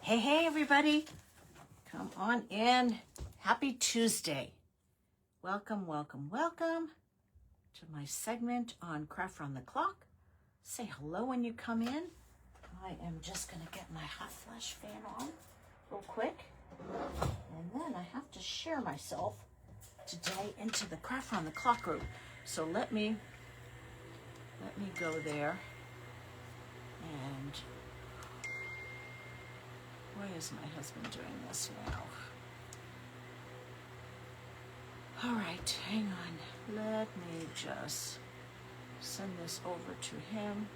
Hey, everybody. Come on in. Happy Tuesday. Welcome to my segment on Craft Round the Clock. Say hello when you come in. I am just going to get my hot flash fan on real quick. And then I have to share myself today into the Craft Round the Clock group. So let me go there. And why is my husband doing this now? All right, hang on. Let me just send this over to him.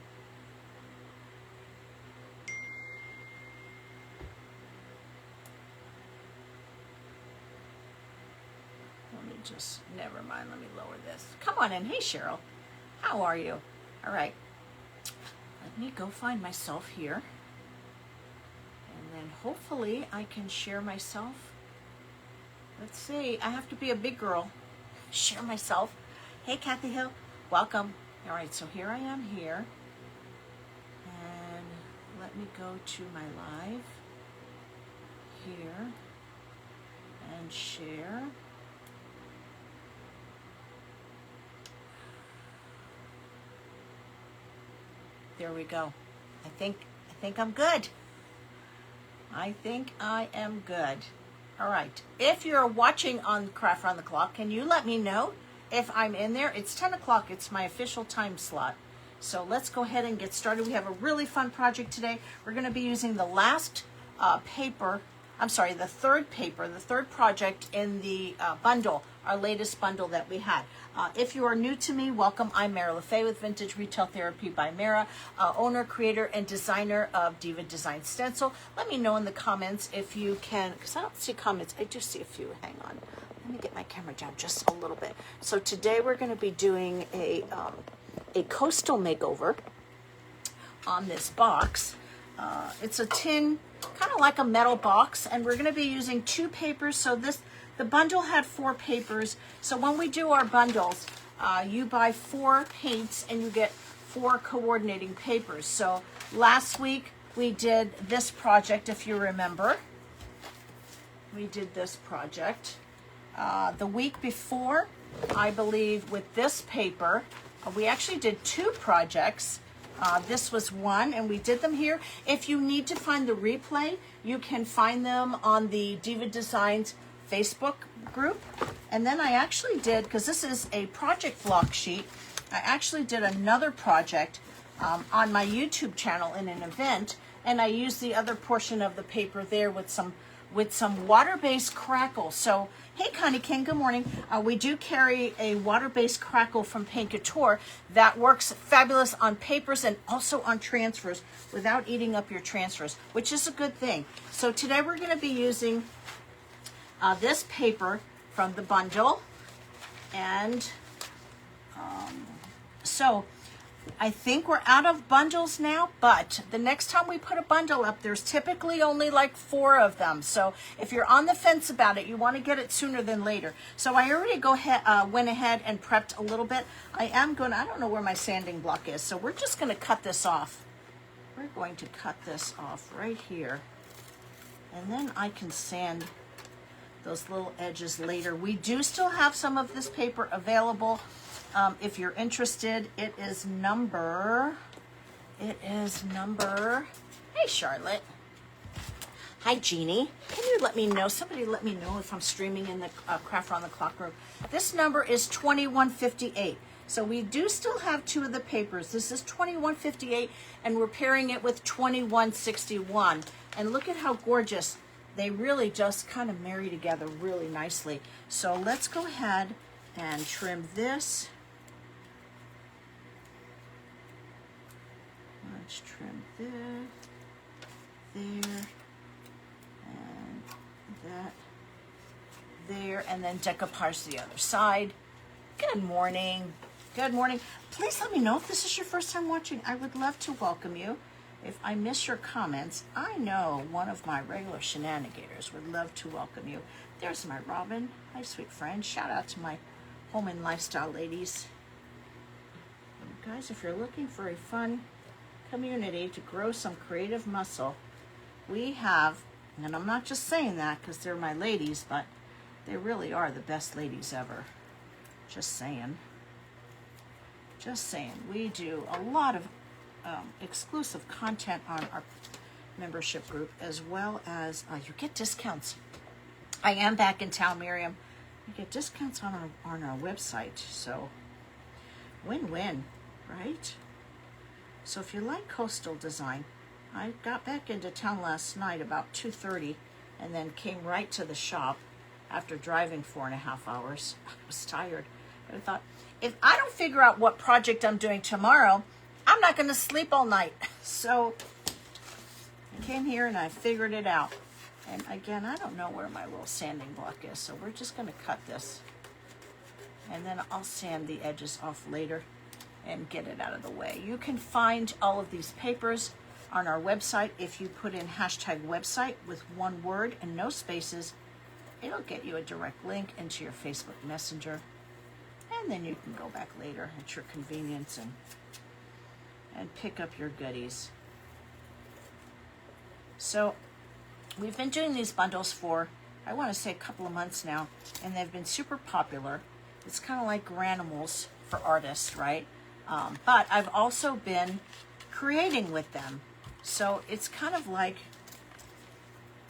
Never mind, let me lower this. Come on in. Hey, Cheryl. How are you? All right. Let me go find myself here. And then hopefully I can share myself. Let's see. I have to be a big girl. Share myself. Hey, Kathy Hill. Welcome. All right, so here I am here. And let me go to my live here and share. There we go. I think I'm good. I think I am good. All right. If you're watching on Craft Round the Clock, can you let me know if I'm in there? It's 10 o'clock. It's my official time slot. So let's go ahead and get started. We have a really fun project today. We're going to be using the last paper. I'm sorry, the third paper, the third project in the bundle, our latest bundle that we had. If you are new to me, welcome. I'm Mara LaFay with Vintage Retail Therapy by Mara, owner, creator, and designer of Diva Design Stencil. Let me know in the comments if you can, because I don't see comments. I do see a few. Hang on. Let me get my camera down just a little bit. So today we're going to be doing a coastal makeover on this box. It's a tin, kind of like a metal box, and we're going to be using two papers. So the bundle had 4 papers. So when we do our bundles, you buy 4 paints and you get 4 coordinating papers. So last week we did this project, if you remember. We did this project. The week before, I believe, with this paper, we actually did 2 projects. This was one, and we did them here. If you need to find the replay, you can find them on the Diva Designs Facebook group. And then I actually did, because this is a project block sheet, I actually did another project on my YouTube channel in an event, and I used the other portion of the paper there with some water-based crackle. So, hey, Connie King, good morning. We do carry a water-based crackle from Paint Couture that works fabulous on papers and also on transfers without eating up your transfers, which is a good thing. So today we're going to be using this paper from the bundle. And so I think we're out of bundles now, but the next time we put a bundle up, there's typically only like 4 of them. So if you're on the fence about it, you want to get it sooner than later. So I already went ahead and prepped a little bit. I don't know where my sanding block is, so we're just going to cut this off. We're going to cut this off right here. And then I can sand those little edges later. We do still have some of this paper available. If you're interested, it is number, hey, Charlotte. Hi, Jeannie. Can you let me know, somebody let me know if I'm streaming in the Craft Round the Clock group. This number is 2158. So we do still have 2 of the papers. This is 2158, and we're pairing it with 2161. And look at how gorgeous. They really just kind of marry together really nicely. So let's go ahead and trim this. Let's trim this, there, and that, there, and then decoupage the other side. Good morning. Good morning. Please let me know if this is your first time watching. I would love to welcome you. If I miss your comments, I know one of my regular shenanigators would love to welcome you. There's my Robin. Hi, sweet friend. Shout out to my home and lifestyle ladies. Guys, if you're looking for a fun community to grow some creative muscle we have, and I'm not just saying that because they're my ladies, but they really are the best ladies ever. Just saying. Just saying. We do a lot of exclusive content on our membership group, as well as you get discounts. I am back in town, Miriam. You get discounts on our website, so win-win, right? So if you like coastal design, I got back into town last night about 2:30 and then came right to the shop after driving 4.5 hours. I was tired, but I thought, if I don't figure out what project I'm doing tomorrow, I'm not going to sleep all night. So I came here and I figured it out. And again, I don't know where my little sanding block is, so we're just going to cut this. And then I'll sand the edges off later and get it out of the way. You can find all of these papers on our website. If you put in #website with one word and no spaces, it'll get you a direct link into your Facebook Messenger. And then you can go back later at your convenience and pick up your goodies. So we've been doing these bundles for, I want to say, a couple of months now, and they've been super popular. It's kind of like Granimals for artists, right? But I've also been creating with them. So it's kind of like,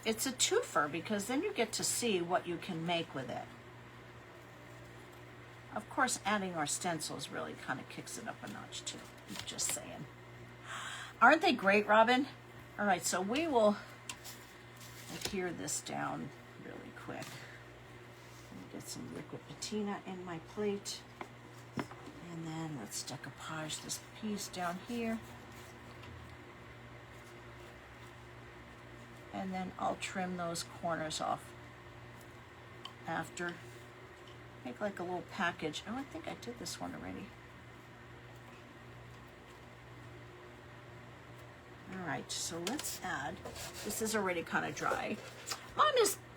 it's a twofer, because then you get to see what you can make with it. Of course, adding our stencils really kind of kicks it up a notch too. I'm just saying. Aren't they great, Robin? All right, so we will adhere this down really quick. Let me get some liquid patina in my plate. And then let's decoupage this piece down here. And then I'll trim those corners off after. Make like a little package. Oh, I think I did this one already. All right, so let's add. This is already kind of dry.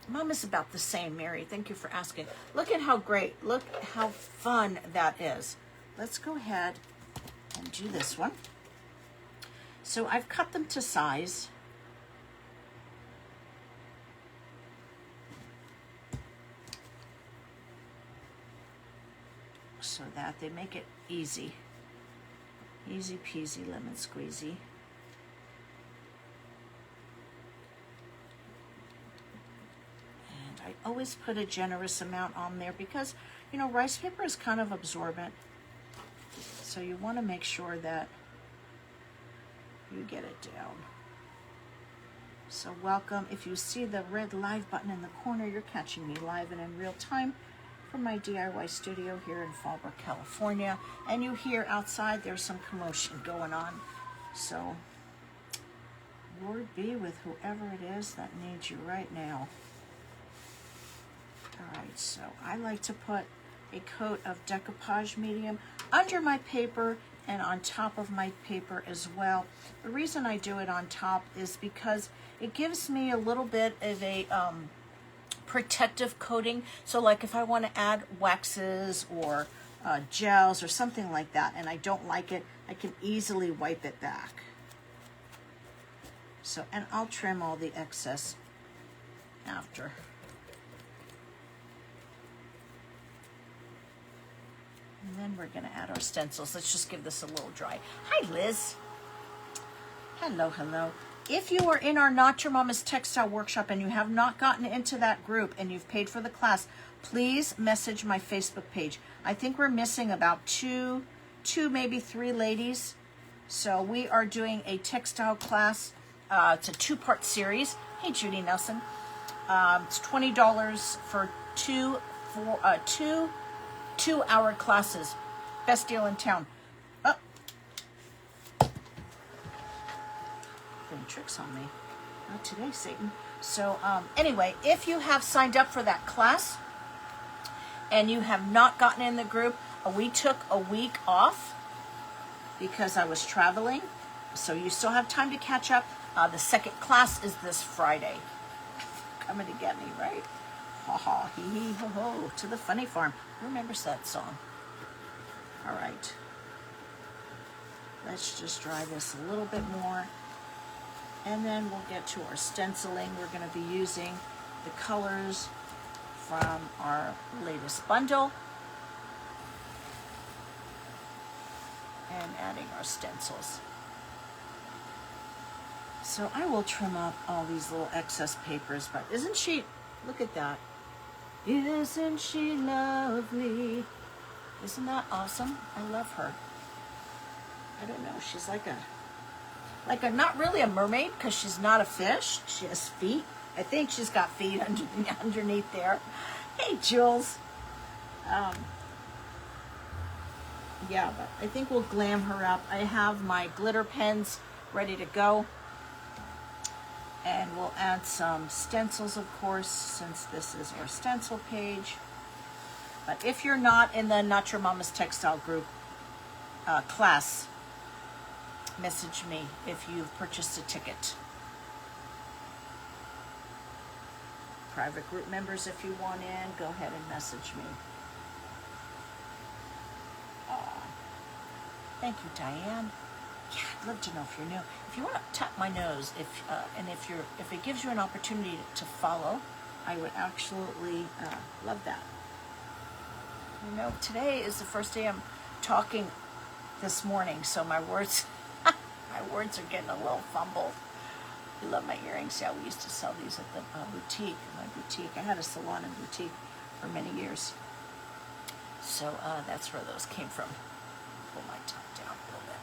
Mom is about the same, Mary. Thank you for asking. Look at how great, look how fun that is. Let's go ahead and do this one. So I've cut them to size. So that they make it easy. Easy peasy lemon squeezy. And I always put a generous amount on there because, you know, rice paper is kind of absorbent. So you want to make sure that you get it down. So welcome. If you see the red live button in the corner, you're catching me live and in real time from my DIY studio here in Fallbrook, California. And you hear outside there's some commotion going on. So Lord be with whoever it is that needs you right now. All right, so I like to put a coat of decoupage medium under my paper and on top of my paper as well. The reason I do it on top is because it gives me a little bit of a protective coating. So like if I want to add waxes or gels or something like that and I don't like it, I can easily wipe it back. So, and I'll trim all the excess after. And then we're going to add our stencils. Let's just give this a little dry. Hi, Liz. Hello, hello. If you are in our Not Your Mama's Textile Workshop and you have not gotten into that group and you've paid for the class, please message my Facebook page. I think we're missing about two, maybe 3 ladies. So we are doing a textile class. It's a 2-part series. Hey, Judy Nelson. It's $20 for two 2-hour classes. Best deal in town. Oh. Playing tricks on me. Not today, Satan. So anyway, if you have signed up for that class and you have not gotten in the group, we took a week off because I was traveling. So you still have time to catch up. The second class is this Friday. Coming to get me, right? Ha ha, hee hee ho ho, to the funny farm. Who remembers that song? All right. Let's just dry this a little bit more. And then we'll get to our stenciling. We're going to be using the colors from our latest bundle and adding our stencils. So I will trim up all these little excess papers, but isn't she, look at that. Isn't she lovely? Isn't that awesome? I love her. I don't know, she's like a not really a mermaid because she's not a fish. She has feet. I think she's got feet underneath there. Hey, Jules. Yeah, but I think we'll glam her up. I have my glitter pens ready to go. And we'll add some stencils, of course, since this is our stencil page. But if you're not in the Not Your Mama's Textile group class, message me if you've purchased a ticket. Private group members, if you want in, go ahead and message me. Thank you, Diane. Yeah, I'd love to know if you're new. If you want to tap my nose, if it gives you an opportunity to follow, I would absolutely love that. You know, today is the first day I'm talking this morning, so my words are getting a little fumbled. I love my earrings. Yeah, we used to sell these at the boutique, my boutique. I had a salon and boutique for many years. So that's where those came from. Pull my top down a little bit.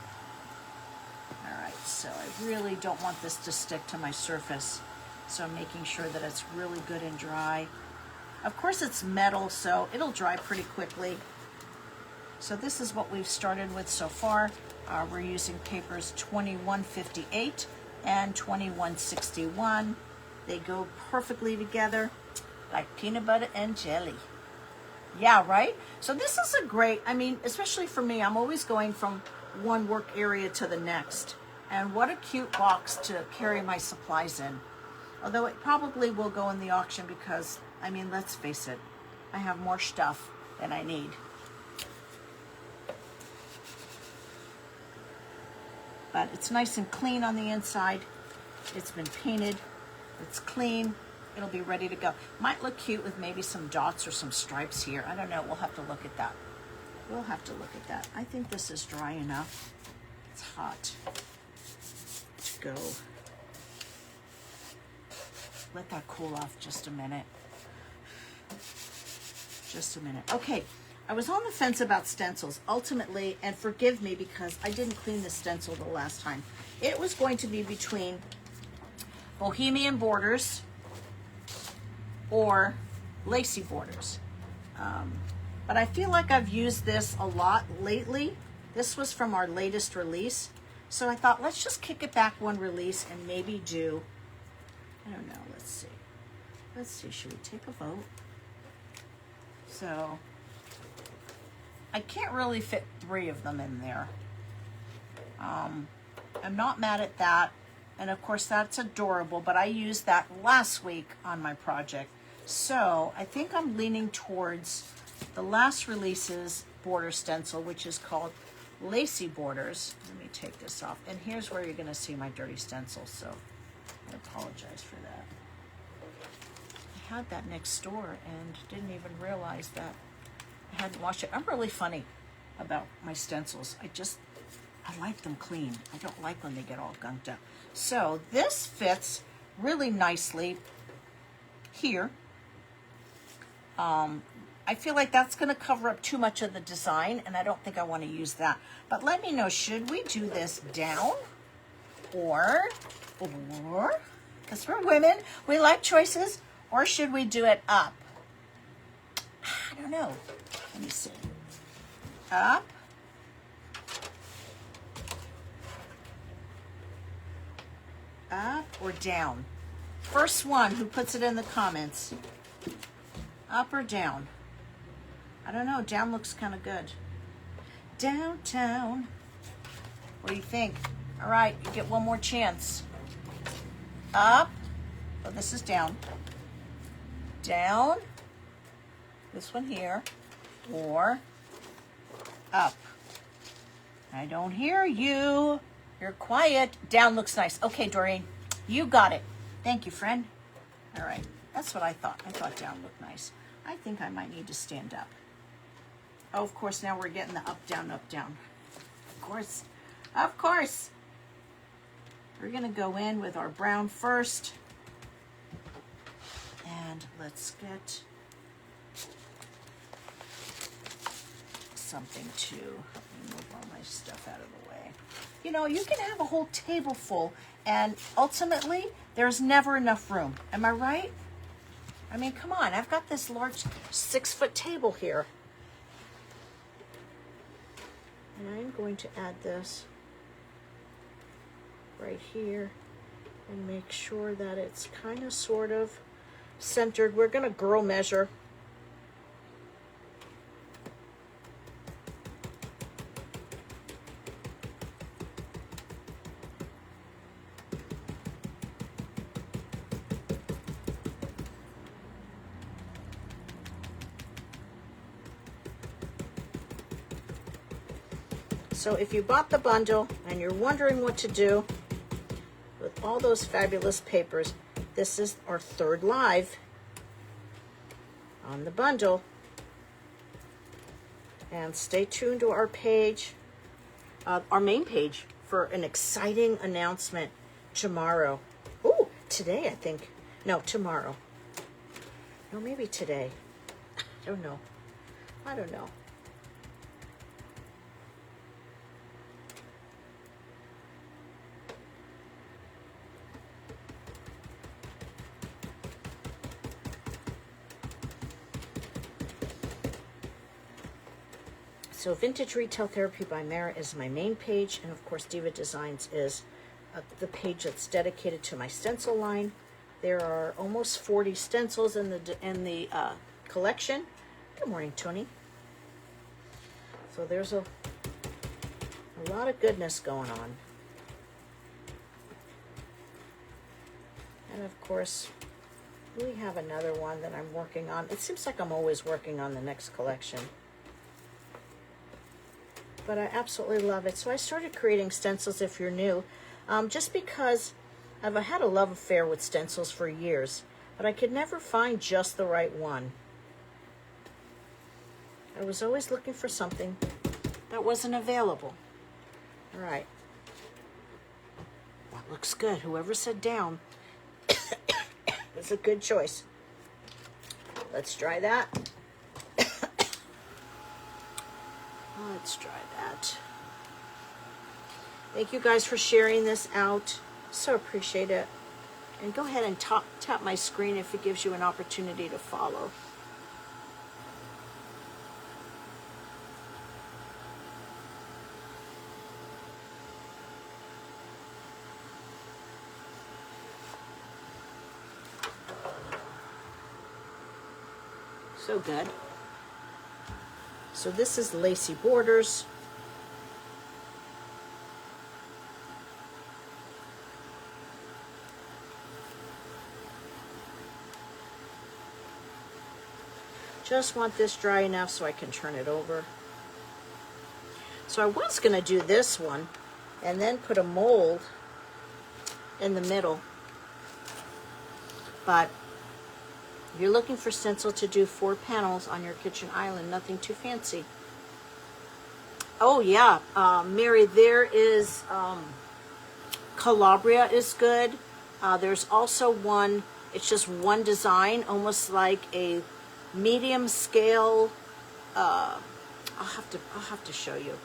All right, so I really don't want this to stick to my surface. So I'm making sure that it's really good and dry. Of course it's metal, so it'll dry pretty quickly. So this is what we've started with so far. We're using papers 2158 and 2161. They go perfectly together like peanut butter and jelly. Yeah, right? So this is a great, I mean, especially for me, I'm always going from one work area to the next. And what a cute box to carry my supplies in. Although it probably will go in the auction because, I mean, let's face it, I have more stuff than I need. But it's nice and clean on the inside. It's been painted. It's clean. It'll be ready to go. Might look cute with maybe some dots or some stripes here. I don't know. We'll have to look at that. We'll have to look at that. I think this is dry enough. It's hot to go. Let that cool off just a minute. Just a minute. Okay. I was on the fence about stencils. Ultimately, and forgive me because I didn't clean the stencil the last time. It was going to be between Bohemian Borders or Lacy Borders. But I feel like I've used this a lot lately. This was from our latest release. So I thought, let's just kick it back one release and maybe do, I don't know, let's see. Let's see, should we take a vote? So I can't really fit 3 of them in there. I'm not mad at that. And of course that's adorable, but I used that last week on my project. So I think I'm leaning towards the last release's border stencil, which is called Lacy Borders. Let me take this off. And here's where you're gonna see my dirty stencil, so I apologize for that. I had that next door and didn't even realize that I hadn't washed it. I'm really funny about my stencils. I like them clean. I don't like when they get all gunked up. So this fits really nicely here. I feel like that's going to cover up too much of the design, and I don't think I want to use that. But let me know, should we do this down or, because we're women, we like choices, or should we do it up? I don't know. Let me see. Up. Up or down? First one who puts it in the comments. Up or down? I don't know. Down looks kind of good. Downtown. What do you think? All right, you get one more chance. Up. Oh, this is down. Down. This one here. Or up. I don't hear you. You're quiet. Down looks nice. Okay, Doreen. You got it. Thank you, friend. All right. That's what I thought. I thought down looked nice. I think I might need to stand up. Oh, of course, now we're getting the up, down, up, down. Of course. Of course. We're going to go in with our brown first. And let's get something to move all my stuff out of the way. You know, you can have a whole table full, and ultimately, there's never enough room. Am I right? I mean, come on. I've got this large 6-foot table here. And I'm going to add this right here and make sure that it's kind of sort of centered. We're going to girl measure. So if you bought the bundle and you're wondering what to do with all those fabulous papers, this is our 3rd live on the bundle. And stay tuned to our page, our main page, for an exciting announcement tomorrow. Oh, today I think. No, tomorrow. No, maybe today. I don't know. I don't know. So Vintage Retail Therapy by Mara is my main page, and of course Diva Designs is the page that's dedicated to my stencil line. There are almost 40 stencils in the collection. Good morning, Tony. So there's a lot of goodness going on. And of course, we have another one that I'm working on. It seems like I'm always working on the next collection, but I absolutely love it. So I started creating stencils, if you're new, just because I've had a love affair with stencils for years, but I could never find just the right one. I was always looking for something that wasn't available. All right. That looks good. Whoever said down, it's a good choice. Let's try that. Let's try that. Thank you guys for sharing this out. So appreciate it. And go ahead and tap my screen if it gives you an opportunity to follow. So good. So this is Lacy Borders. Just want this dry enough so I can turn it over. So I was going to do this one and then put a mold in the middle. But you're looking for stencil to do 4 panels on your kitchen island, nothing too fancy. Oh yeah, Mary, there is Calabria is good. There's also one, it's just one design, almost like a medium scale. I'll have to show you.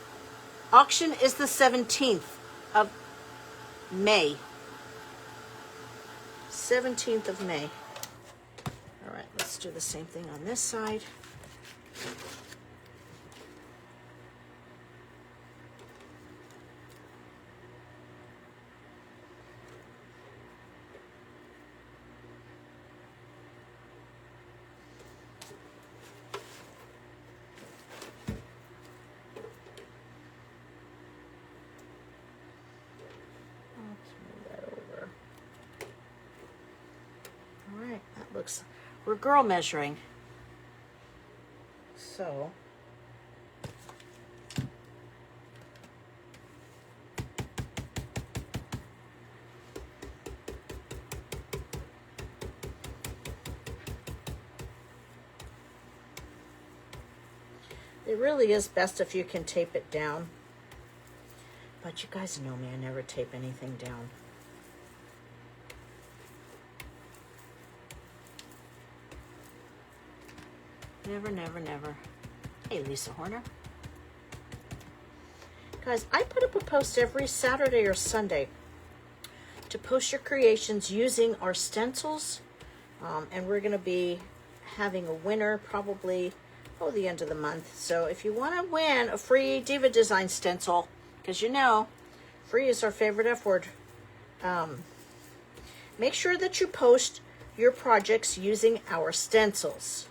Auction is the 17th of May. 17th of May. All right, let's do the same thing on this side. We're girl measuring. So It really is best if you can tape it down. But you guys know me, I never tape anything down. Never, never, never. Hey, Lisa Horner. Guys, I put up a post every Saturday or Sunday to post your creations using our stencils. And we're going to be having a winner probably, the end of the month. So if you want to win a free Diva Design stencil, because you know, free is our favorite F word, make sure that you post your projects using our stencils.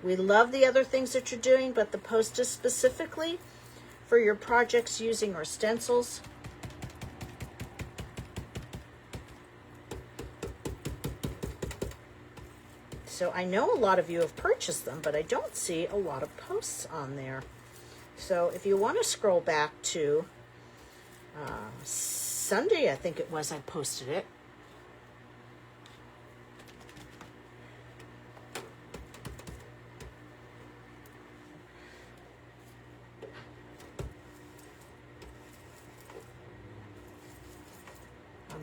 We love the other things that you're doing, but the post is specifically for your projects using our stencils. So I know a lot of you have purchased them, but I don't see a lot of posts on there. So if you want to scroll back to Sunday, I think it was, I posted it.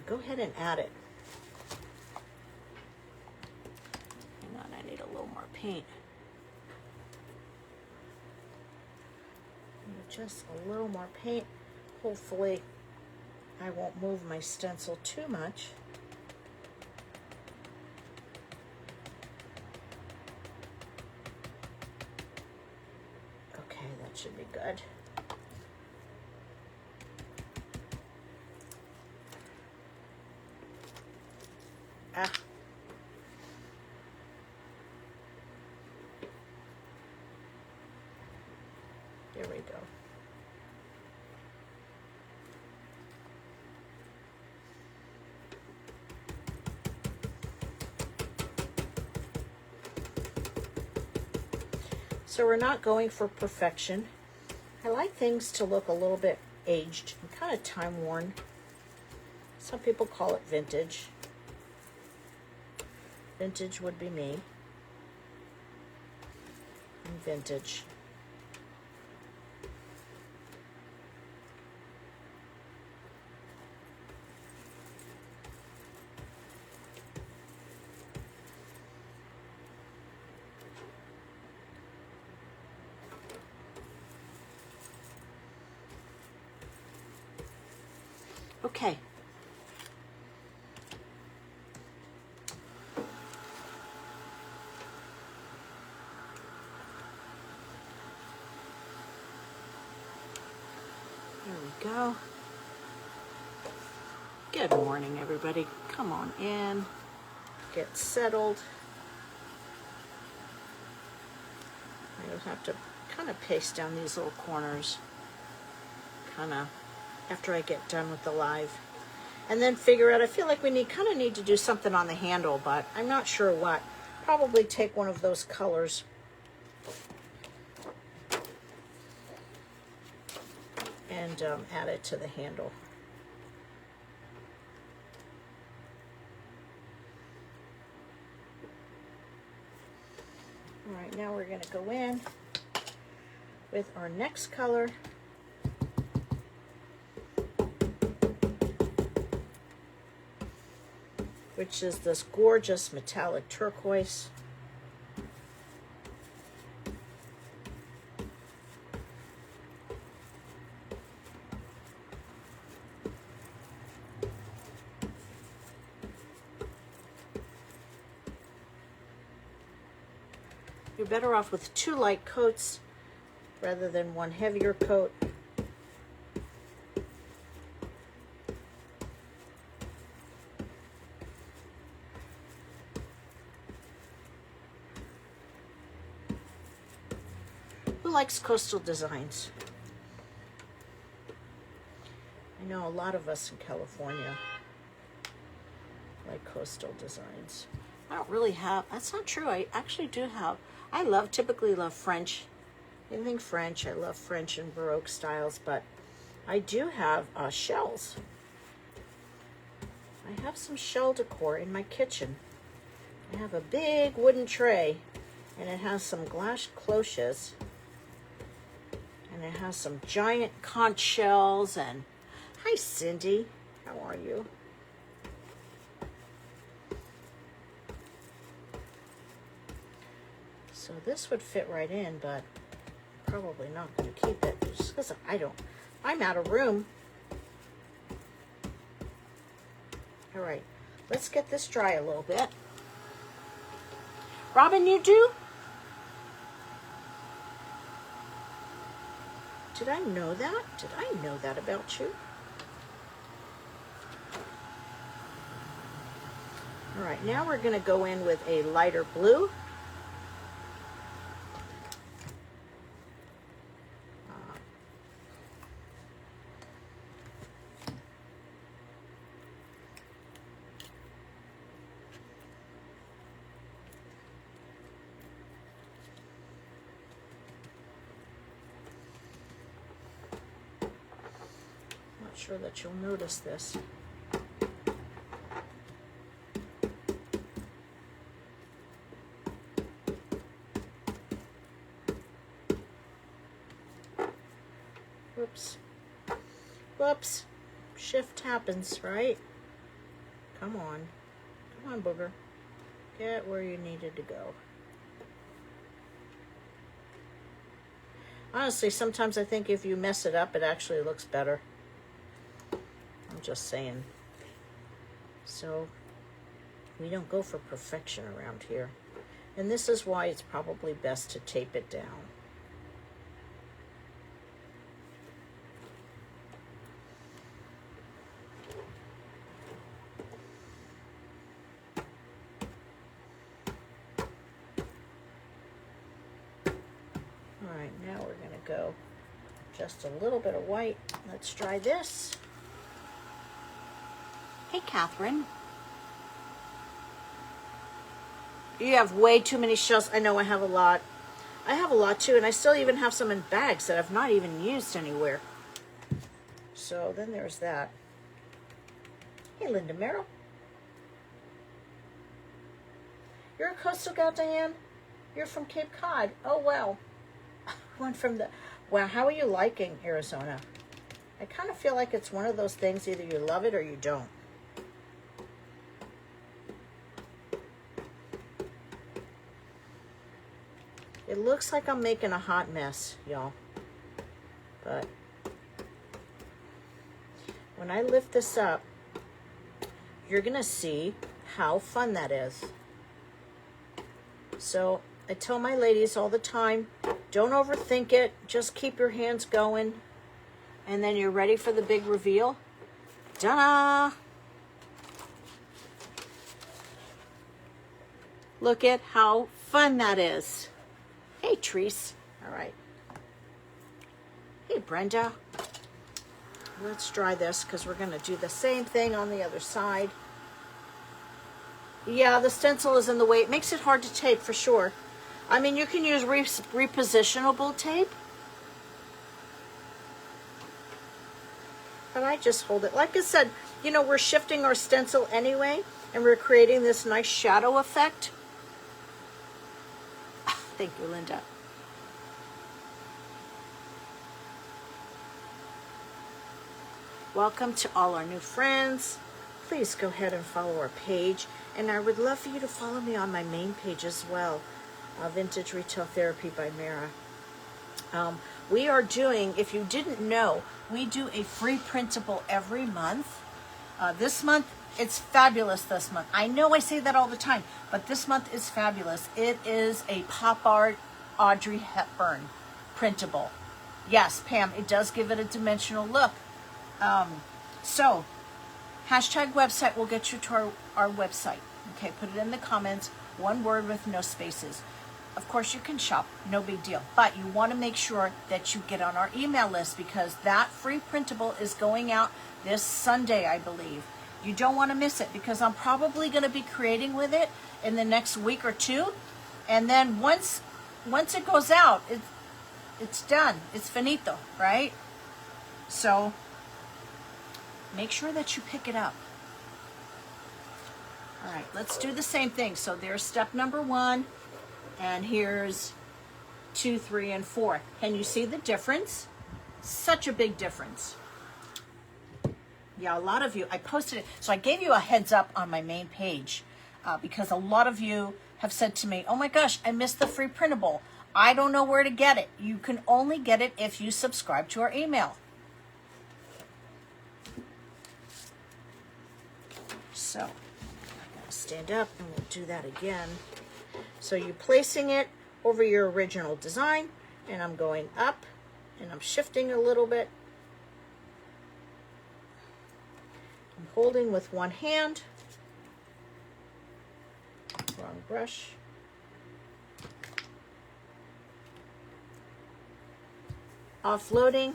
Go ahead and add it. Hang on, I need a little more paint. Just a little more paint. Hopefully I won't move my stencil too much. Okay, that should be good. There we go. So we're not going for perfection. I like things to look a little bit aged and kind of time-worn. Some people call it vintage. Vintage would be me. And vintage. Okay. There we go. Good morning, everybody. Come on in. Get settled. I will have to kind of paste down these little corners. Kind of after I get done with the live. And then figure out, I feel like we kind of need to do something on the handle, but I'm not sure what. Probably take one of those colors. And add it to the handle. All right, now we're going to go in with our next color. Which is this gorgeous metallic turquoise. You're better off with 2 light coats rather than 1 heavier coat. Who likes coastal designs? I know a lot of us in California like coastal designs. I don't really have, that's not true. I actually do have, typically love French, anything French. I love French and Baroque styles, but I do have shells. I have some shell decor in my kitchen. I have a big wooden tray, and it has some glass cloches And it has some giant conch shells. And hi, Cindy. How are you? So this would fit right in, but probably not going to keep it just because I'm out of room. All right, let's get this dry a little bit. Robin, you do? Did I know that? Did I know that about you? All right, now we're going to go in with a lighter blue. Sure that you'll notice this. Whoops. Whoops. Shift happens, right? Come on. Come on, booger. Get where you needed to go. Honestly, sometimes I think if you mess it up, it actually looks better. I'm just saying. So we don't go for perfection around here. And this is why it's probably best to tape it down. All right, now we're going to go just a little bit of white. Let's try this. Hey, Catherine. You have way too many shells. I know I have a lot. I have a lot too, and I still even have some in bags that I've not even used anywhere. So then there's that. Hey, Linda Merrill. You're a coastal gal, Diane? You're from Cape Cod. Oh, wow. One from the... Wow, how are you liking Arizona? I kind of feel like it's one of those things, either you love it or you don't. It looks like I'm making a hot mess, y'all. But when I lift this up, you're going to see how fun that is. So I tell my ladies all the time, don't overthink it. Just keep your hands going. And then you're ready for the big reveal. Ta-da! Look at how fun that is. Hey, Treese. All right. Hey, Brenda. Let's dry this because we're going to do the same thing on the other side. Yeah, the stencil is in the way. It makes it hard to tape for sure. I mean, you can use repositionable tape. But I just hold it. Like I said, you know, we're shifting our stencil anyway, and we're creating this nice shadow effect. Thank you, Linda. Welcome to all our new friends. Please go ahead and follow our page. And I would love for you to follow me on my main page as well, Vintage Retail Therapy by Mara. We are doing, if you didn't know, we do a free printable every month. This month, it's fabulous this month. I know I say that all the time, but this month is fabulous. It is a pop art Audrey Hepburn printable. Yes, Pam, it does give it a dimensional look. So, hashtag website will get you to our website. Okay, put it in the comments, one word with no spaces. Of course, you can shop, no big deal. But you want to make sure that you get on our email list because that free printable is going out this Sunday, I believe. You don't want to miss it because I'm probably going to be creating with it in the next week or two. And then once it goes out, it's done. It's finito, right? So make sure that you pick it up. All right, let's do the same thing. So there's step number 1, and here's 2, 3, and 4. Can you see the difference? Such a big difference. Yeah, a lot of you, I posted it. So I gave you a heads up on my main page because a lot of you have said to me, oh my gosh, I missed the free printable. I don't know where to get it. You can only get it if you subscribe to our email. So I'm going to stand up and we'll do that again. So you're placing it over your original design, and I'm going up and I'm shifting a little bit. I'm holding with one hand. Wrong brush. Offloading.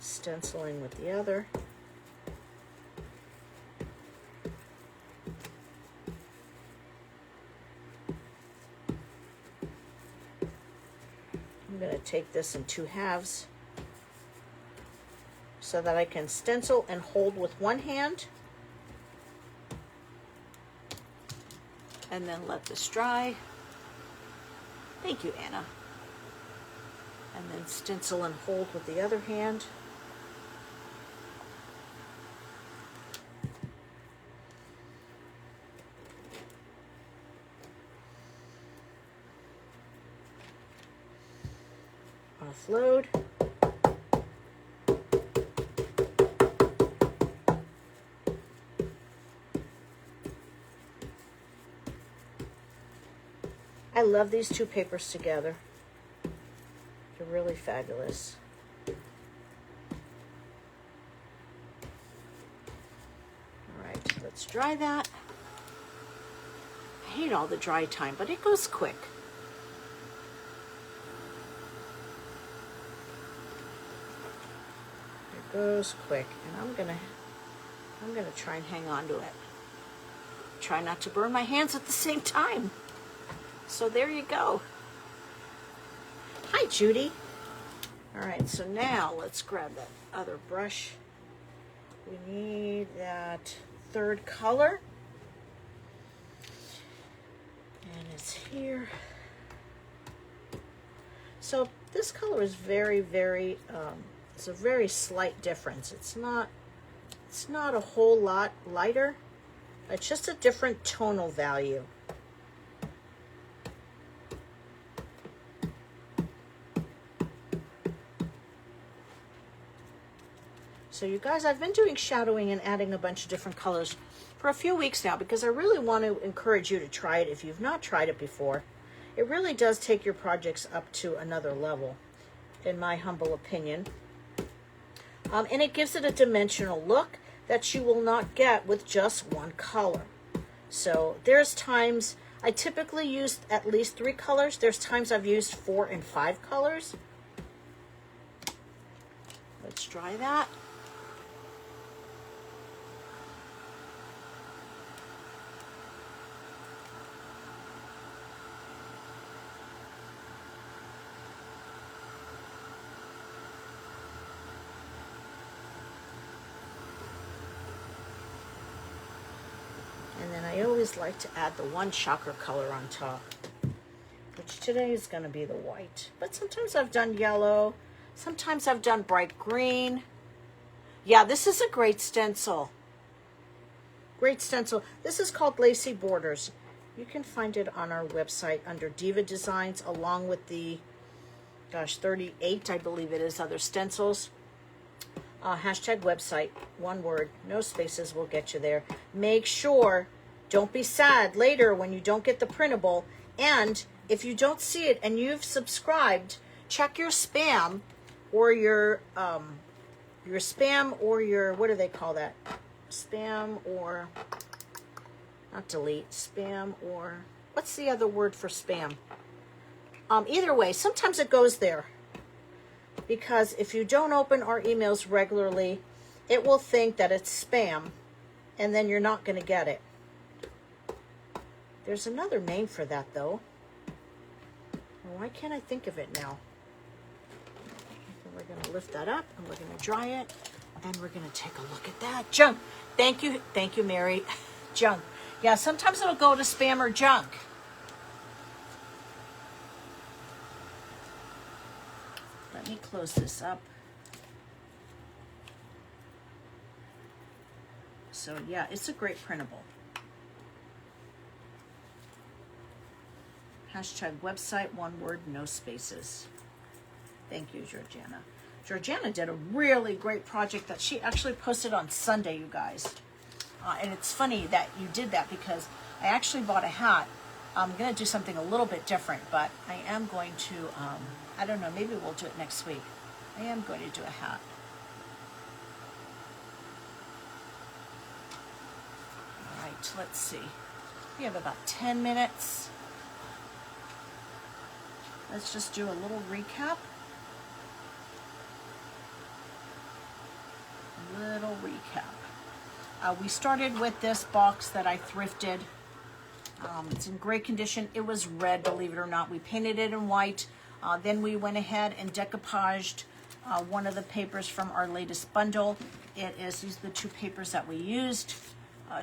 Stenciling with the other. I'm going to take this in 2 halves so that I can stencil and hold with one hand, and then let this dry. Thank you, Anna. And then stencil and hold with the other hand. Offload. I love these 2 papers together. They're really fabulous. All right, let's dry that. I hate all the dry time, but it goes quick. It goes quick, and I'm gonna try and hang on to it. Try not to burn my hands at the same time. So there you go. Hi, Judy. All right, so now let's grab that other brush. We need that 3rd color. And it's here. So this color is very, very, it's a very slight difference. It's not a whole lot lighter. It's just a different tonal value. So you guys, I've been doing shadowing and adding a bunch of different colors for a few weeks now because I really want to encourage you to try it if you've not tried it before. It really does take your projects up to another level, in my humble opinion. And it gives it a dimensional look that you will not get with just one color. So there's times, I typically use at least 3 colors. There's times I've used 4 and 5 colors. Let's try that. And then I always like to add the one chakra color on top, which today is going to be the white. But sometimes I've done yellow. Sometimes I've done bright green. Yeah, this is a great stencil. Great stencil. This is called Lacy Borders. You can find it on our website under Diva Designs, along with the, 38, I believe it is, other stencils. Hashtag website, one word, no spaces, will get you there. Make sure, don't be sad later when you don't get the printable. And if you don't see it and you've subscribed, check your spam or your spam or your, what do they call that? Spam or, not delete, spam or, what's the other word for spam? Either way, sometimes it goes there. Because if you don't open our emails regularly, it will think that it's spam, and then you're not going to get it. There's another name for that, though. Why can't I think of it now? We're going to lift that up, and we're going to dry it, and we're going to take a look at that. Junk. Thank you, Mary. Junk. Yeah, sometimes it'll go to spam or junk. Let me close this up. So yeah, it's a great printable. Hashtag website, one word, no spaces. Thank you, Georgiana. Georgiana did a really great project that she actually posted on Sunday, you guys. And it's funny that you did that because I actually bought a hat. I'm going to do something a little bit different, but I am going to, I don't know, maybe we'll do it next week. I am going to do a hat. All right, let's see. We have about 10 minutes. Let's just do a little recap. We started with this box that I thrifted. It's in great condition. It was red, believe it or not. We painted it in white. Then we went ahead and decoupaged one of the papers from our latest bundle. These are the two papers that we used.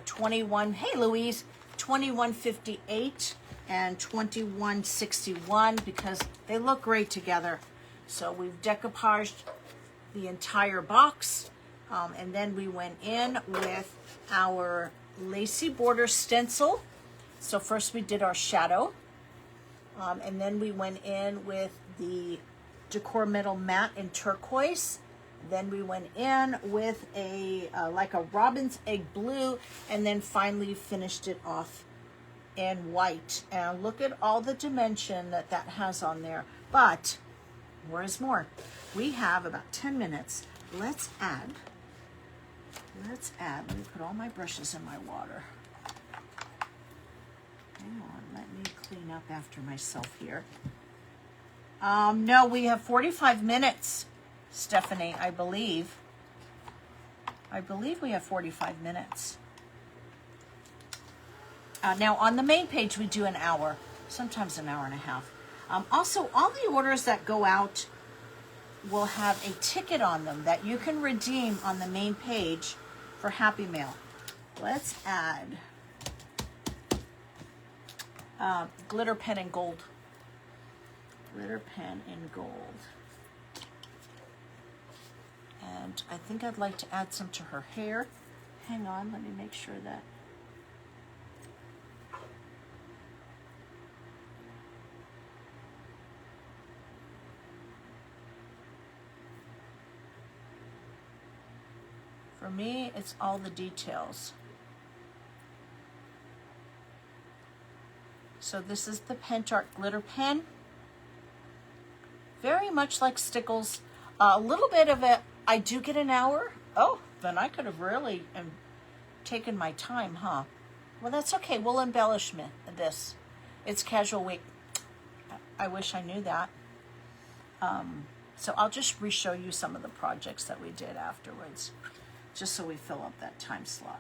21, hey Louise, 2158 and 2161 because they look great together. So we've decoupaged the entire box. And then we went in with our lacy border stencil. So first we did our shadow. And then we went in with the Decor Metal Matte in turquoise. Then we went in with like a robin's egg blue. And then finally finished it off in white. And look at all the dimension that has on there. But more is more. We have about 10 minutes. Let's add, let me put all my brushes in my water. Hang on, let me clean up after myself here. No, we have 45 minutes, Stephanie, I believe. We have 45 minutes. Now, on the main page, we do an hour, sometimes an hour and a half. Also, all the orders that go out will have a ticket on them that you can redeem on the main page for Happy Mail. Let's add glitter pen in gold. Glitter pen in gold. And I think I'd like to add some to her hair. Hang on, let me make sure that. For me, it's all the details. So this is the Pentart glitter pen. Very much like Stickles. A little bit of it, I do get an hour. Oh, then I could have really taken my time, huh? Well, that's okay. We'll embellish this. It's casual week. I wish I knew that. So I'll just re-show you some of the projects that we did afterwards, just so we fill up that time slot.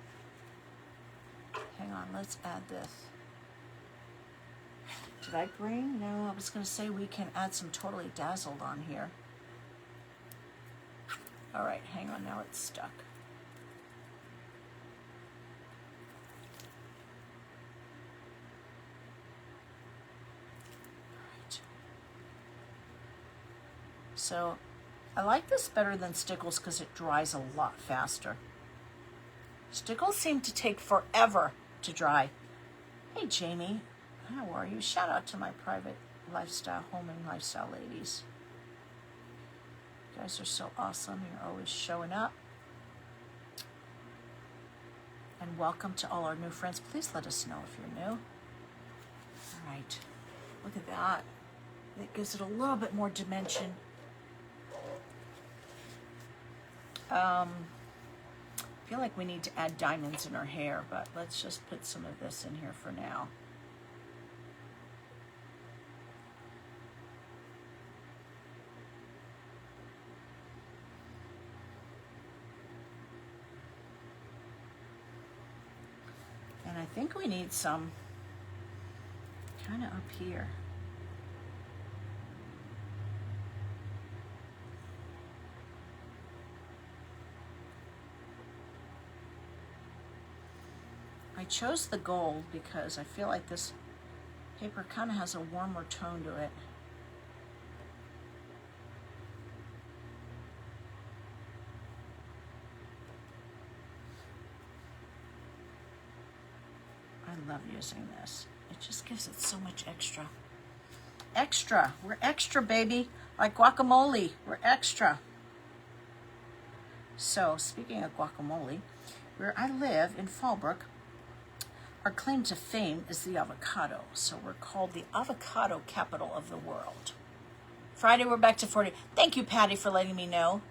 Hang on, let's add this. Did I bring? No, I was going to say we can add some Totally Dazzled on here. All right, hang on, now it's stuck. All right. So I like this better than Stickles because it dries a lot faster. Stickles seem to take forever to dry. Hey, Jamie. How are you? Shout out to my private lifestyle, home and lifestyle ladies. You guys are so awesome. You're always showing up. And welcome to all our new friends. Please let us know if you're new. All right. Look at that. It gives it a little bit more dimension. I feel like we need to add diamonds in her hair, but let's just put some of this in here for now. And I think we need some kind of up here. I chose the gold because I feel like this paper kind of has a warmer tone to it. I love using this. It just gives it so much extra. Extra. We're extra, baby. Like guacamole. We're extra. So, speaking of guacamole, where I live in Fallbrook, our claim to fame is the avocado. So we're called the avocado capital of the world. Friday, we're back to 40. Thank you, Patty, for letting me know.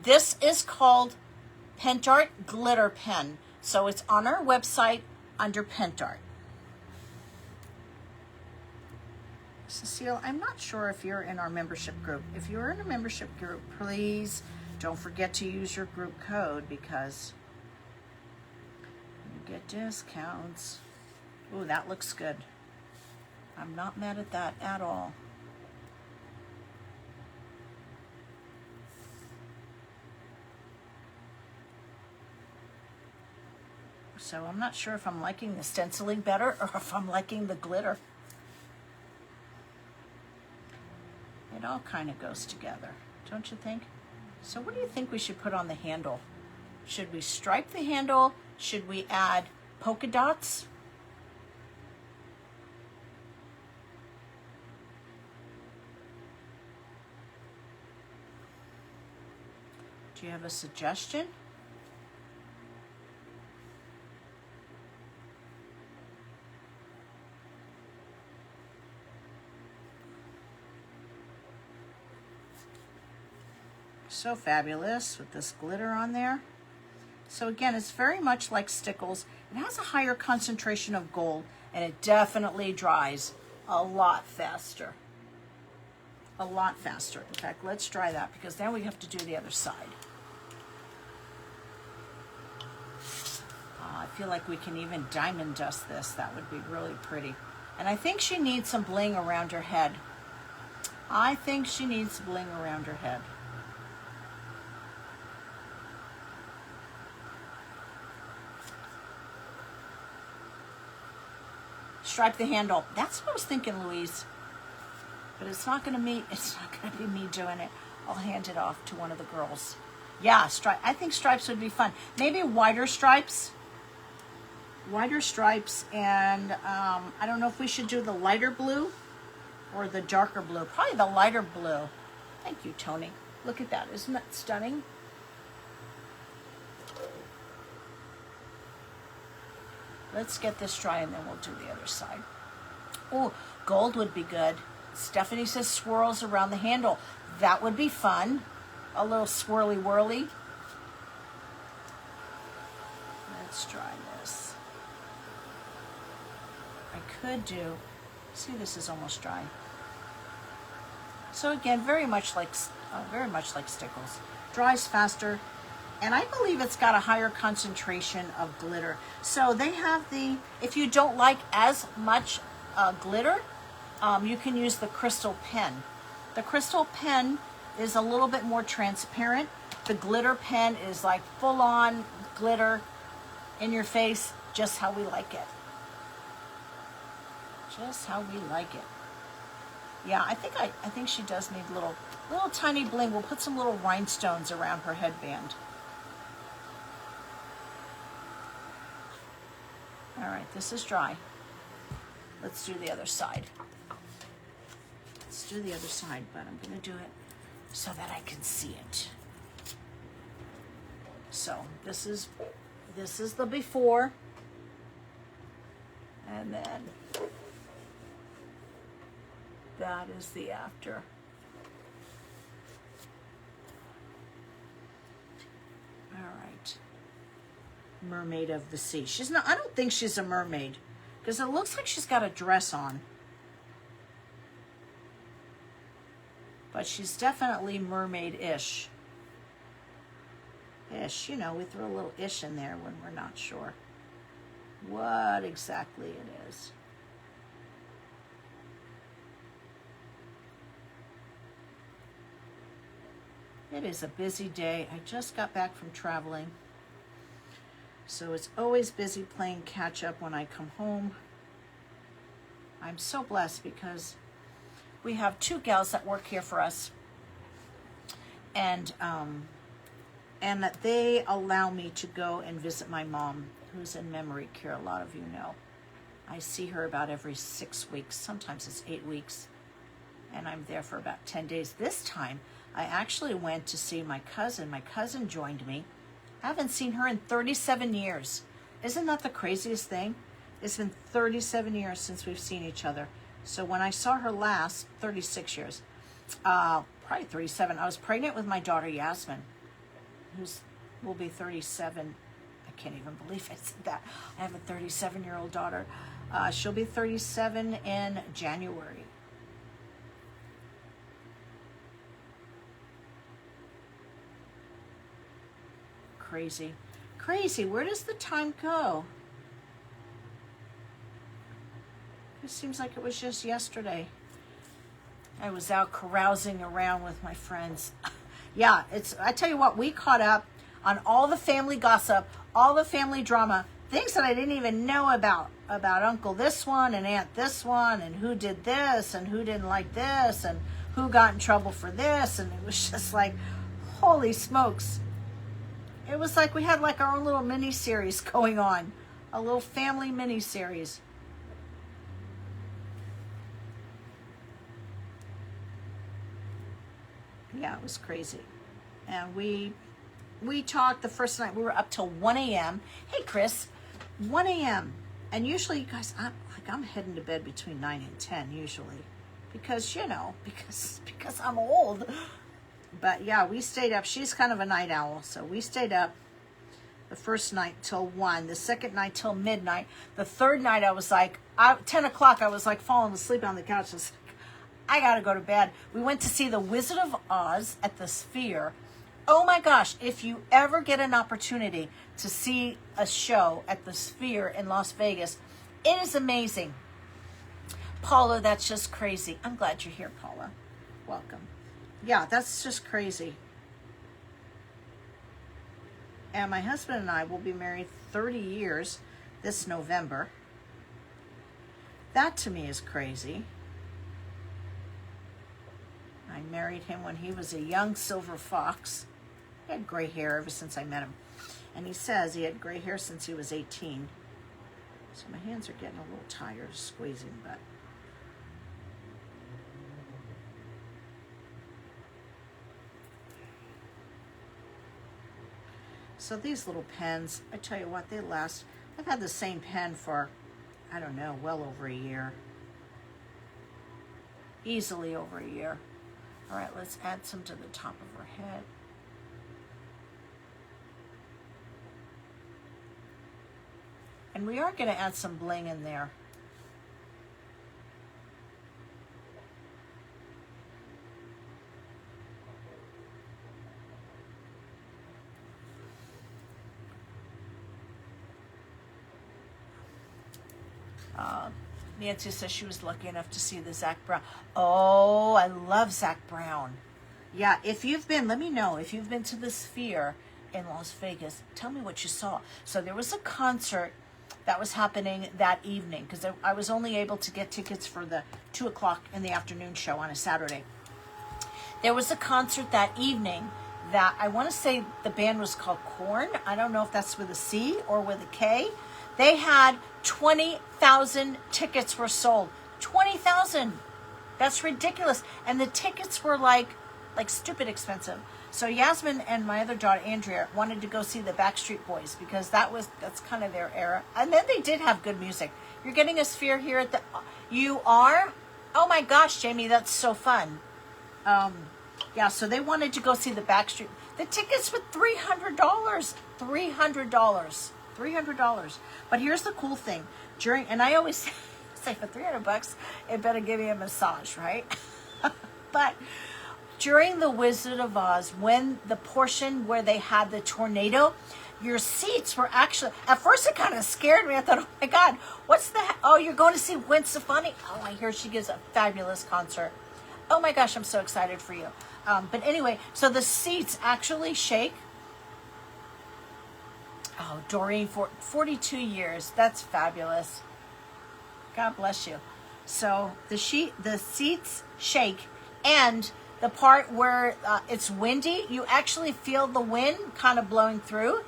This is called Pentart Glitter Pen. So it's on our website under Pentart. Cecile, I'm not sure if you're in our membership group. If you're in a membership group, please don't forget to use your group code because you get discounts. Ooh, that looks good. I'm not mad at that at all. So I'm not sure if I'm liking the stenciling better or if I'm liking the glitter. It all kind of goes together, don't you think? So what do you think we should put on the handle? Should we stripe the handle? Should we add polka dots? Do you have a suggestion? So fabulous with this glitter on there. So again, it's very much like Stickles. It has a higher concentration of gold and it definitely dries a lot faster. A lot faster. In fact, let's try that because then we have to do the other side. I feel like we can even diamond dust this. That would be really pretty. And I think she needs some bling around her head. I think she needs bling around her head. Stripe the handle. That's what I was thinking, Louise. But it's not gonna be me doing it. I'll hand it off to one of the girls. Yeah, stripe. I think stripes would be fun. Maybe wider stripes. Wider stripes, and I don't know if we should do the lighter blue or the darker blue. Probably the lighter blue. Thank you, Tony. Look at that. Isn't that stunning? Let's get this dry and then we'll do the other side. Oh, gold would be good. Stephanie says swirls around the handle. That would be fun. A little swirly whirly. Let's try this. I could do, see, this is almost dry. So again, very much like Stickles. Dries faster. And I believe it's got a higher concentration of glitter. So they have the, if you don't like as much glitter, you can use the crystal pen. The crystal pen is a little bit more transparent. The glitter pen is like full on glitter in your face, just how we like it. Just how we like it. Yeah, I think she does need little tiny bling. We'll put some little rhinestones around her headband. All right, this is dry. Let's do the other side. Let's do the other side, but I'm gonna do it so that I can see it. So this is the before, and then that is the after. All right. Mermaid of the sea. She's not, I don't think she's a mermaid because it looks like she's got a dress on. But she's definitely mermaid-ish. Ish, you know, we throw a little ish in there when we're not sure what exactly it is. It is a busy day. I just got back from traveling. So it's always busy playing catch up when I come home. I'm so blessed because we have two gals that work here for us. And that they allow me to go and visit my mom, who's in memory care, a lot of you know. I see her about every 6 weeks, sometimes it's 8 weeks, and I'm there for about 10 days. This time, I actually went to see my cousin. My cousin joined me. I haven't seen her in 37 years. Isn't that the craziest thing? It's been 37 years since we've seen each other. So when I saw her last, 36 years, probably 37, I was pregnant with my daughter Yasmin, will be 37. I can't even believe I said that. I have a 37-year-old daughter. She'll be 37 in January. Crazy. Crazy. Where does the time go? It seems like it was just yesterday. I was out carousing around with my friends. Yeah, I tell you what, we caught up on all the family gossip, all the family drama, things that I didn't even know about Uncle this one and Aunt this one, and who did this and who didn't like this and who got in trouble for this. And it was just like, holy smokes. It was like we had like our own little mini series going on, a little family mini series. Yeah, it was crazy. And we talked the first night. We were up till 1 a.m. Hey, Chris, 1 a.m. And usually, you guys, I'm heading to bed between 9 and 10 usually. Because, because I'm old. But yeah, we stayed up. She's kind of a night owl. So we stayed up the first night till 1. The second night till midnight. The third night, I was like, 10 o'clock, I was like falling asleep on the couch. I gotta go to bed. We went to see The Wizard of Oz at the Sphere. Oh my gosh, if you ever get an opportunity to see a show at the Sphere in Las Vegas, it is amazing. Paula, that's just crazy. I'm glad you're here, Paula. Welcome. Yeah, that's just crazy. And my husband and I will be married 30 years this November. That to me is crazy. I married him when he was a young silver fox. He had gray hair ever since I met him. And he says he had gray hair since he was 18. So my hands are getting a little tired squeezing, but... So these little pens, I tell you what, they last. I've had the same pen for, I don't know, well over a year. Easily over a year. All right, let's add some to the top of her head. And we are going to add some bling in there. Nancy says she was lucky enough to see the Zach Brown. Oh, I love Zach Brown. Yeah, if you've been, let me know. If you've been to the Sphere in Las Vegas, tell me what you saw. So there was a concert that was happening that evening because I was only able to get tickets for the 2 o'clock in the afternoon show on a Saturday. There was a concert that evening that I want to say the band was called Korn. I don't know if that's with a C or with a K. They had 20,000 tickets were sold. 20,000. That's ridiculous. And the tickets were like stupid expensive. So Yasmin and my other daughter Andrea wanted to go see the Backstreet Boys because that's kind of their era. And then they did have good music. You're getting a Sphere here at the... You are? Oh my gosh, Jamie, that's so fun. Yeah, so they wanted to go see the Backstreet. The tickets were $300. $300. But here's the cool thing. And I always say for $300, it better give me a massage, right? But during the Wizard of Oz, when the portion where they had the tornado, your seats were actually, at first it kind of scared me. I thought, oh my God, what's that? Oh, you're going to see Gwen Stefani? Oh, I hear she gives a fabulous concert. Oh my gosh, I'm so excited for you. But anyway, so the seats actually shake. Oh, Doreen, for 42 years. That's fabulous. God bless you. So the seats shake, and the part where it's windy, you actually feel the wind kind of blowing through.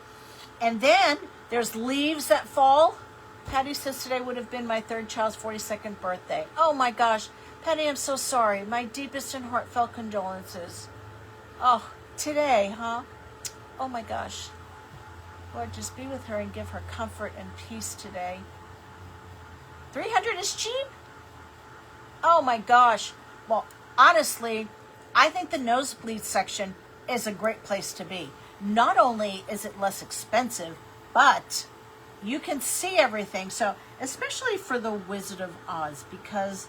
And then there's leaves that fall. Patty says today would have been my third child's 42nd birthday. Oh my gosh. Patty, I'm so sorry. My deepest and heartfelt condolences. Oh, today, huh? Oh my gosh. Lord, just be with her and give her comfort and peace today. 300 is cheap? Oh my gosh. Well, honestly, I think the nosebleed section is a great place to be. Not only is it less expensive, but you can see everything. So, especially for the Wizard of Oz, because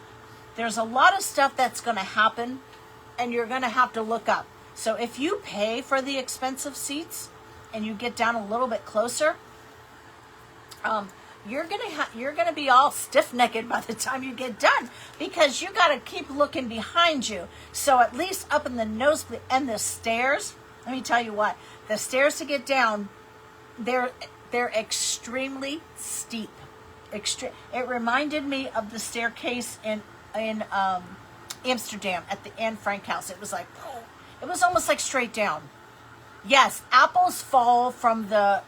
there's a lot of stuff that's going to happen and you're going to have to look up. So if you pay for the expensive seats and you get down a little bit closer, you're gonna be all stiff-necked by the time you get done, because you got to keep looking behind you. So at least up in the nosebleed and the stairs, let me tell you what, the stairs to get down, they're extremely steep. It reminded me of the staircase in Amsterdam at the Anne Frank house. It was like, it was almost like straight down. Yes, apples fall from the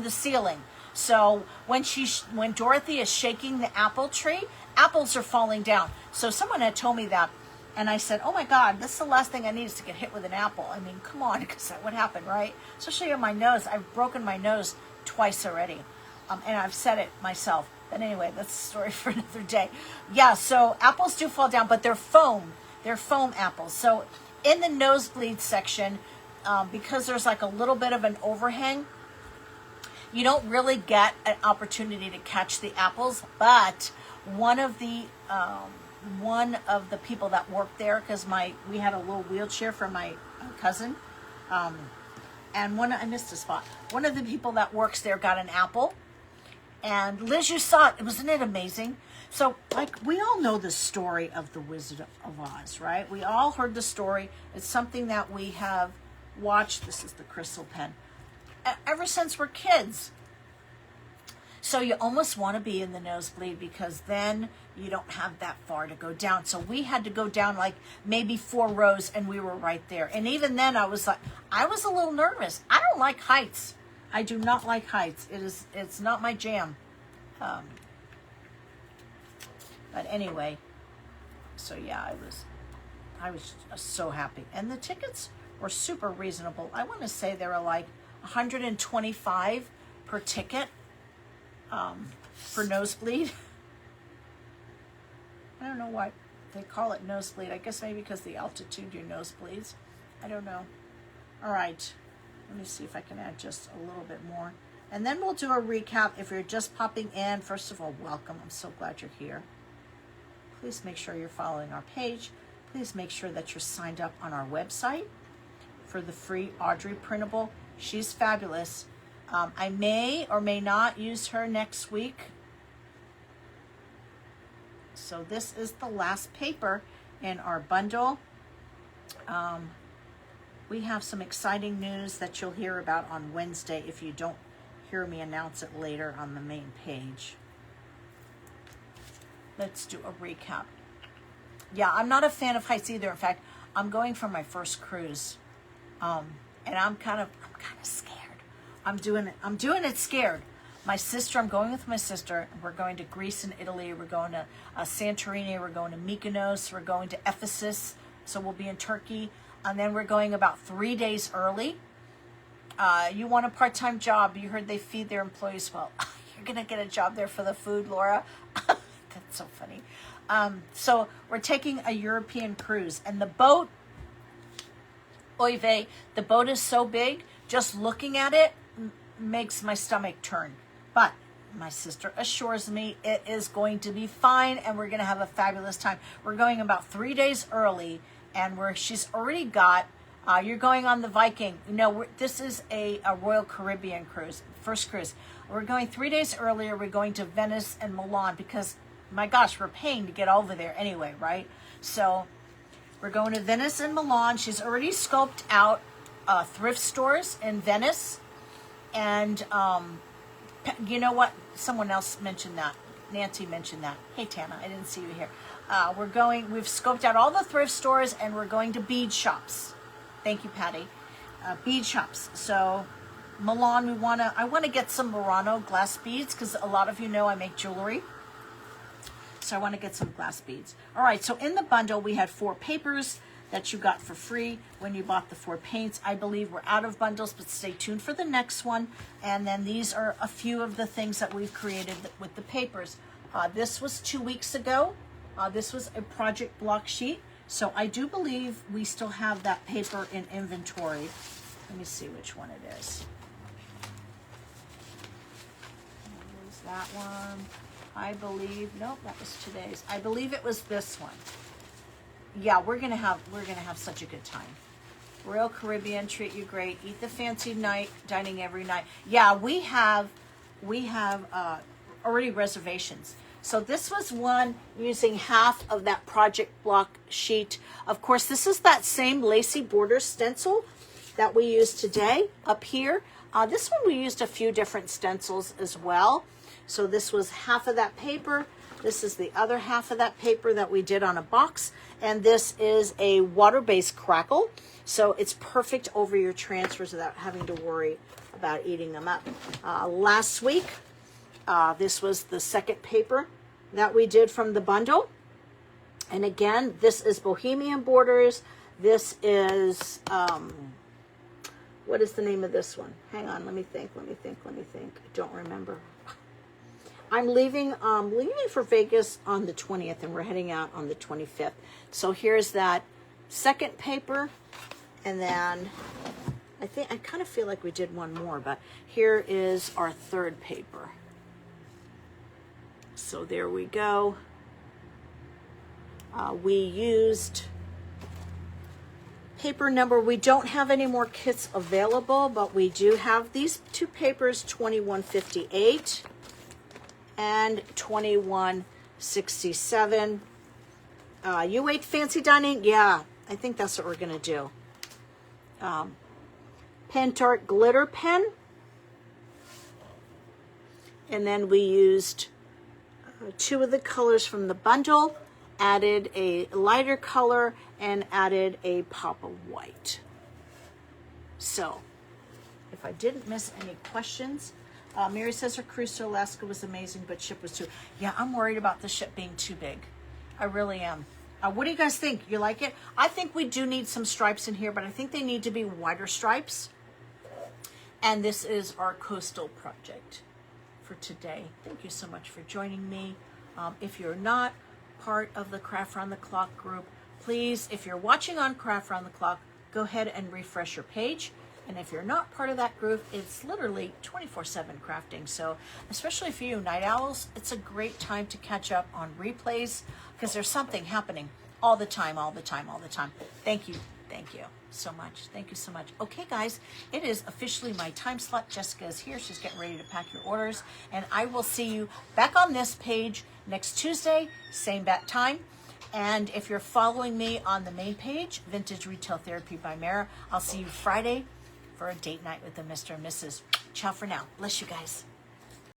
ceiling. So when Dorothy is shaking the apple tree, apples are falling down. So someone had told me that, and I said, "Oh my God, this is the last thing I need is to get hit with an apple." I mean, come on, because that would happen, right? Especially on my nose. I've broken my nose twice already, and I've said it myself. But anyway, that's a story for another day. Yeah, so apples do fall down, but they're foam. They're foam apples. So in the nosebleed section, because there's like a little bit of an overhang, you don't really get an opportunity to catch the apples. But one of the people that worked there, because we had a little wheelchair for my cousin, and I missed a spot. One of the people that works there got an apple, and Liz, you saw it. Wasn't it amazing? So, like, we all know the story of the Wizard of Oz, right? We all heard the story. It's something that we have watched. This is the crystal pen. Ever since we're kids. So you almost want to be in the nosebleed, because then you don't have that far to go down. So we had to go down like maybe 4 rows, and we were right there. And even then I was a little nervous. I don't like heights. I do not like heights. It's not my jam. But anyway, so yeah, I was so happy. And the tickets were super reasonable. I want to say they were like $125 per ticket for nosebleed. I don't know why they call it nosebleed. I guess maybe because the altitude your nose bleeds. I don't know. All right. Let me see if I can add just a little bit more. And then we'll do a recap. If you're just popping in, first of all, welcome. I'm so glad you're here. Please make sure you're following our page. Please make sure that you're signed up on our website for the free Audrey printable. She's fabulous. I may or may not use her next week. So this is the last paper in our bundle. We have some exciting news that you'll hear about on Wednesday if you don't hear me announce it later on the main page. Let's do a recap. Yeah, I'm not a fan of heights either. In fact, I'm going for my first cruise. And I'm kind of scared. I'm doing it scared. I'm going with my sister. We're going to Greece and Italy. We're going to Santorini. We're going to Mykonos. We're going to Ephesus. So we'll be in Turkey. And then we're going about 3 days early. You want a part-time job. You heard they feed their employees well. You're going to get a job there for the food, Laura. That's so funny. So we're taking a European cruise. And the boat, oy vey, the boat is so big, just looking at it makes my stomach turn. But my sister assures me it is going to be fine, and we're going to have a fabulous time. We're going about 3 days early, and she's already got, you're going on the Viking. No, this is a Royal Caribbean cruise, first cruise. We're going 3 days earlier. We're going to Venice and Milan because, my gosh, we're paying to get over there anyway, right? So we're going to Venice and Milan. She's already scoped out thrift stores in Venice. And you know what? Someone else mentioned that. Nancy mentioned that. Hey, Tana, I didn't see you here. We've scoped out all the thrift stores, and we're going to bead shops. Thank you, Patty. Bead shops. So Milan, I want to get some Murano glass beads, because a lot of you know I make jewelry. So I want to get some glass beads. All right, so in the bundle, we had 4 papers that you got for free when you bought the 4 paints. I believe we're out of bundles, but stay tuned for the next one. And then these are a few of the things that we've created with the papers. This was 2 weeks ago. This was a project block sheet. So I do believe we still have that paper in inventory. Let me see which one it is. There's that one. I believe, nope, that was today's. I believe it was this one. Yeah, we're gonna have such a good time. Royal Caribbean, treat you great. Eat the fancy dining every night. Yeah, we have already reservations. So this was one using half of that project block sheet. Of course, this is that same lacy border stencil that we used today up here. This one we used a few different stencils as well. So this was half of that paper. This is the other half of that paper that we did on a box. And this is a water-based crackle. So it's perfect over your transfers without having to worry about eating them up. Last week, this was the second paper that we did from the bundle. And again, this is Bohemian Borders. This is, what is the name of this one? Hang on, let me think. I don't remember. I'm leaving for Vegas on the 20th, and we're heading out on the 25th. So here's that second paper, and then I kind of feel like we did one more, but here is our third paper. So there we go. We used paper number. We don't have any more kits available, but we do have these 2 papers, 2158. And 2167. You ate fancy dining? Yeah, I think that's what we're going to do. Pen Tart glitter pen. And then we used 2 of the colors from the bundle, added a lighter color, and added a pop of white. So, if I didn't miss any questions, Mary says her cruise to Alaska was amazing, but ship was too. Yeah, I'm worried about the ship being too big. I really am. What do you guys think? You like it? I think we do need some stripes in here, but I think they need to be wider stripes. And this is our coastal project for today. Thank you so much for joining me. If you're not part of the Craft Round the Clock group, please, if you're watching on Craft Round the Clock, go ahead and refresh your page. And if you're not part of that group, it's literally 24/7 crafting. So especially for you night owls, it's a great time to catch up on replays, because there's something happening all the time. Thank you so much. Thank you so much. Okay, guys, it is officially my time slot. Jessica is here. She's getting ready to pack your orders. And I will see you back on this page next Tuesday, same bat time. And if you're following me on the main page, Vintage Retail Therapy by Mara, I'll see you Friday for a date night with the Mr. and Mrs. Ciao for now. Bless you guys.